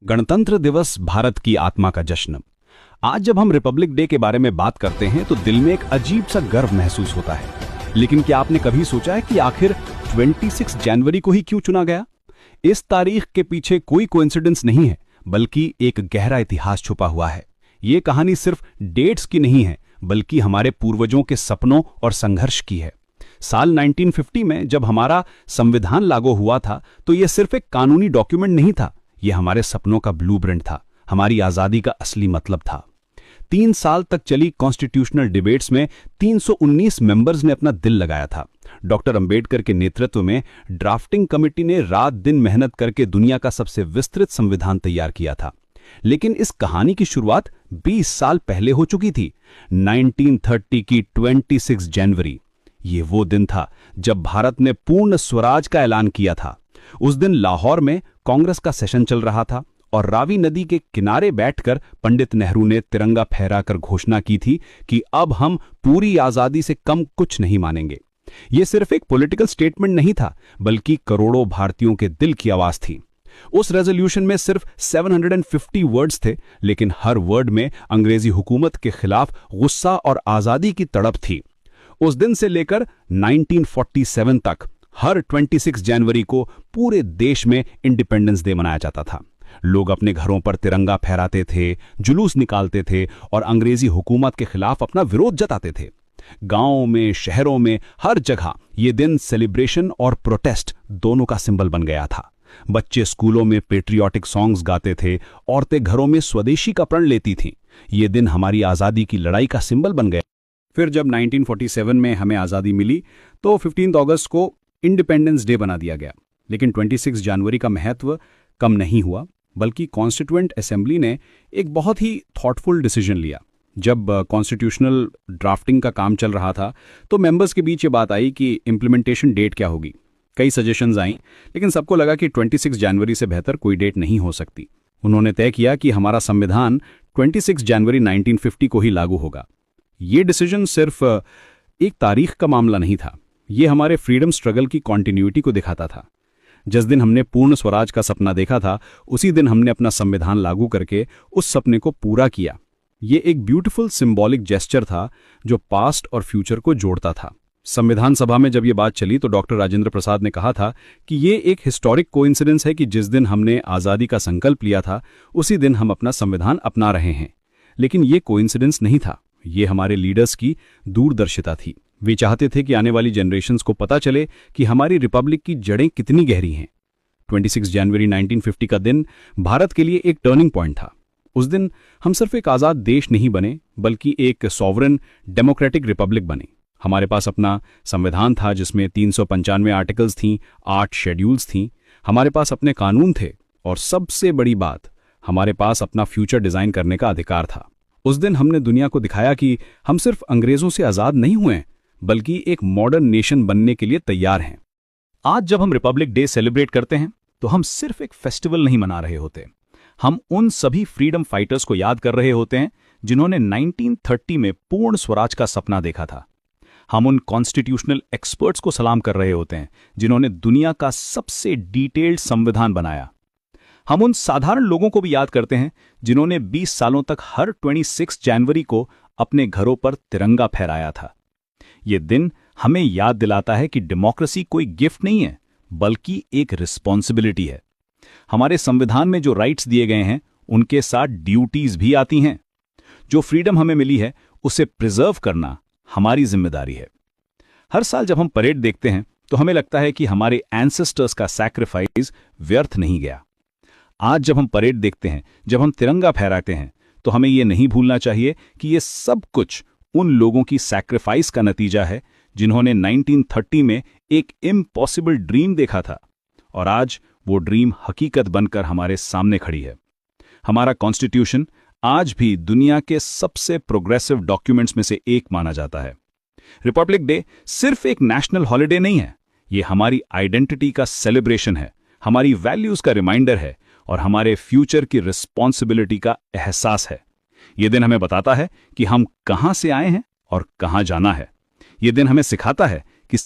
गणतंत्र दिवस भारत की आत्मा का जश्न। आज जब हम रिपब्लिक डे के बारे में बात करते हैं तो दिल में एक अजीब सा गर्व महसूस होता है। लेकिन क्या आपने कभी सोचा है कि आखिर 26 जनवरी को ही क्यों चुना गया? इस तारीख के पीछे कोई कोइंसिडेंस नहीं है, बल्कि एक गहरा इतिहास छुपा हुआ है। ये कहानी सिर्फ डेट्स की नहीं है, बल्कि हमारे पूर्वजों के सपनों और संघर्ष की है। साल 1950 में जब हमारा संविधान लागू हुआ था तो यह सिर्फ एक कानूनी डॉक्यूमेंट नहीं था, यह हमारे सपनों का ब्लूप्रिंट था, हमारी आजादी का असली मतलब था। 3 साल तक चली कॉन्स्टिट्यूशनल डिबेट्स में 319 मेंबर्स ने अपना दिल लगाया था। डॉक्टर अंबेडकर के नेतृत्व में ड्राफ्टिंग कमेटी ने रात दिन मेहनत करके दुनिया का सबसे विस्तृत संविधान तैयार किया था। लेकिन इस कहानी की शुरुआत 20 साल पहले हो चुकी थी। 1930 की 26 जनवरी, ये वो दिन था जब भारत ने पूर्ण स्वराज का ऐलान किया था। उस दिन लाहौर में कांग्रेस का सेशन चल रहा था और रावी नदी के किनारे बैठकर पंडित नेहरू ने तिरंगा फहराकर घोषणा की थी कि अब हम पूरी आजादी से कम कुछ नहीं मानेंगे। यह सिर्फ एक पॉलिटिकल स्टेटमेंट नहीं था, बल्कि करोड़ों भारतीयों के दिल की आवाज थी। उस रेजोल्यूशन में सिर्फ 750 वर्ड्स थे, लेकिन हर वर्ड में अंग्रेजी हुकूमत के खिलाफ गुस्सा और आजादी की तड़प थी। उस दिन से लेकर 1947 तक हर 26 जनवरी को पूरे देश में इंडिपेंडेंस डे मनाया जाता था। लोग अपने घरों पर तिरंगा फहराते थे, जुलूस निकालते थे और अंग्रेजी हुकूमत के खिलाफ अपना विरोध जताते थे। गांवों में, शहरों में, हर जगह ये दिन सेलिब्रेशन और प्रोटेस्ट दोनों का सिंबल बन गया था। बच्चे स्कूलों में पेट्रियाटिक सॉन्ग्स गाते थे, औरतें घरों में स्वदेशी का प्रण लेती थीं। ये दिन हमारी आज़ादी की लड़ाई का सिंबल बन गया। फिर जब 1947 में हमें आज़ादी मिली तो 15 अगस्त को इंडिपेंडेंस डे बना दिया गया। लेकिन 26 जनवरी का महत्व कम नहीं हुआ, बल्कि कॉन्स्टिट्यूएंट असेंबली ने एक बहुत ही थॉटफुल डिसीजन लिया। जब कॉन्स्टिट्यूशनल ड्राफ्टिंग का काम चल रहा था तो मेंबर्स के बीच ये बात आई कि इम्प्लीमेंटेशन डेट क्या होगी। कई सजेशंस आईं, लेकिन सबको लगा कि 26 जनवरी से बेहतर कोई डेट नहीं हो सकती। उन्होंने तय किया कि हमारा संविधान 26 जनवरी 1950 को ही लागू होगा। ये डिसीजन सिर्फ एक तारीख का मामला नहीं था, ये हमारे फ्रीडम स्ट्रगल की कॉन्टिन्यूटी को दिखाता था। जिस दिन हमने पूर्ण स्वराज का सपना देखा था, उसी दिन हमने अपना संविधान लागू करके उस सपने को पूरा किया। ये एक ब्यूटीफुल सिंबॉलिक जेस्चर था जो पास्ट और फ्यूचर को जोड़ता था। संविधान सभा में जब ये बात चली तो डॉक्टर राजेंद्र प्रसाद ने कहा था कि ये एक हिस्टोरिक कोइंसिडेंस है कि जिस दिन हमने आज़ादी का संकल्प लिया था, उसी दिन हम अपना संविधान अपना रहे हैं। लेकिन ये कोइंसिडेंस नहीं था, ये हमारे लीडर्स की दूरदर्शिता थी। वे चाहते थे कि आने वाली जनरेशन्स को पता चले कि हमारी रिपब्लिक की जड़ें कितनी गहरी हैं। 26 जनवरी 1950 का दिन भारत के लिए एक टर्निंग पॉइंट था। उस दिन हम सिर्फ एक आज़ाद देश नहीं बने, बल्कि एक सॉवरन डेमोक्रेटिक रिपब्लिक बने। हमारे पास अपना संविधान था जिसमें 395 आर्टिकल्स थीं, 8 शेड्यूल्स थीं। हमारे पास अपने कानून थे और सबसे बड़ी बात, हमारे पास अपना फ्यूचर डिज़ाइन करने का अधिकार था। उस दिन हमने दुनिया को दिखाया कि हम सिर्फ अंग्रेज़ों से आज़ाद नहीं हुए, बल्कि एक मॉडर्न नेशन बनने के लिए तैयार हैं। आज जब हम रिपब्लिक डे सेलिब्रेट करते हैं तो हम सिर्फ एक फेस्टिवल नहीं मना रहे होते, हम उन सभी फ्रीडम फाइटर्स को याद कर रहे होते हैं जिन्होंने 1930 में पूर्ण स्वराज का सपना देखा था। हम उन कॉन्स्टिट्यूशनल एक्सपर्ट्स को सलाम कर रहे होते हैं जिन्होंने दुनिया का सबसे डिटेल्ड संविधान बनाया। हम उन साधारण लोगों को भी याद करते हैं जिन्होंने 20 सालों तक हर 26 जनवरी को अपने घरों पर तिरंगा फहराया था। ये दिन हमें याद दिलाता है कि डेमोक्रेसी कोई गिफ्ट नहीं है, बल्कि एक रिस्पॉन्सिबिलिटी है। हमारे संविधान में जो राइट्स दिए गए हैं, उनके साथ ड्यूटीज भी आती हैं। जो फ्रीडम हमें मिली है, उसे प्रिजर्व करना हमारी जिम्मेदारी है। हर साल जब हम परेड देखते हैं तो हमें लगता है कि हमारे एंसेस्टर्स का सैक्रिफाइस व्यर्थ नहीं गया। आज जब हम परेड देखते हैं, जब हम तिरंगा फहराते हैं, तो हमें यह नहीं भूलना चाहिए कि यह सब कुछ उन लोगों की सैक्रिफाइस का नतीजा है जिन्होंने 1930 में एक इम्पॉसिबल ड्रीम देखा था और आज वो ड्रीम हकीकत बनकर हमारे सामने खड़ी है। हमारा कॉन्स्टिट्यूशन आज भी दुनिया के सबसे प्रोग्रेसिव डॉक्यूमेंट्स में से एक माना जाता है। रिपब्लिक डे सिर्फ एक नेशनल हॉलिडे नहीं है, ये हमारी आइडेंटिटी का सेलिब्रेशन है, हमारी वैल्यूज का रिमाइंडर है और हमारे फ्यूचर की रिस्पॉन्सिबिलिटी का एहसास है। ये दिन हमें बताता है कि हम कहां से आए हैं और कहां जाना है। ये दिन हमें सिखाता है